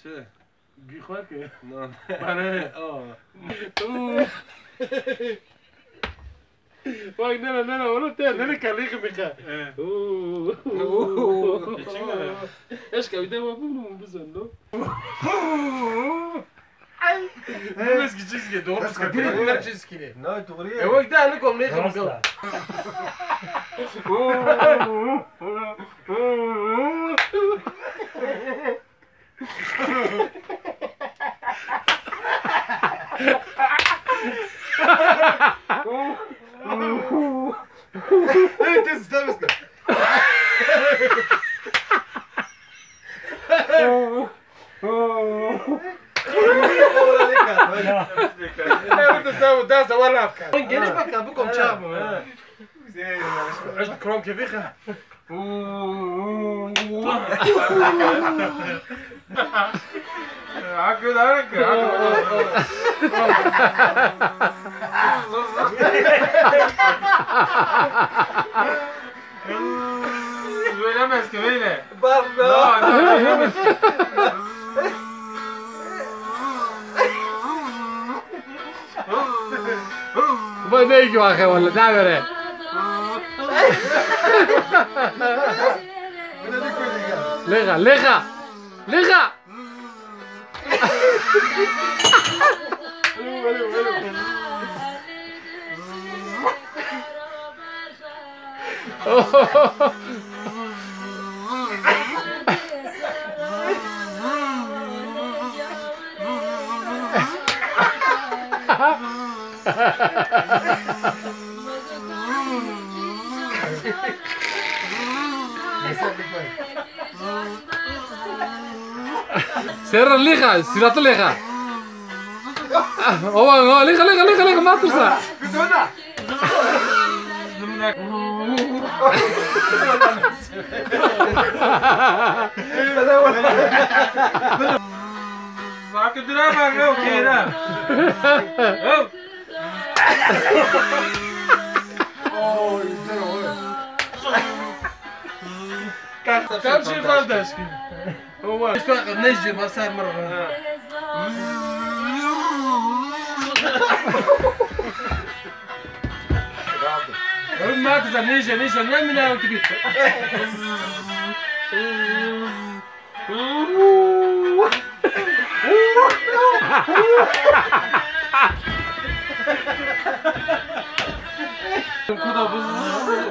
چه؟ بیخواه که؟ نه بله وای نه اونو نه کلیق میخواه ايش كده ما بنو بزنو بس كده دور بس كده مركز كده نه دوریه هو ده انا كم ليه كم انت استمسك ده زوال افكار انجليش بقى بكم شعب عشت كروم كيفيخه عقد عليك وين امسك وين برضه بديك يا اخي ولا تعمل لغة سر اللغة سيرة اللغة هو لغة ما تنسى Sakit drama kau kira. Oh, كم شيء خالدش هو مش فاقد نجي ما صار مرة ما تزال نيجي نعمل وتبي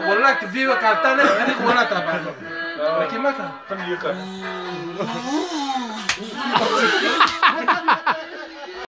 والله تبي وكالتنا ولا تبع لكن ما كان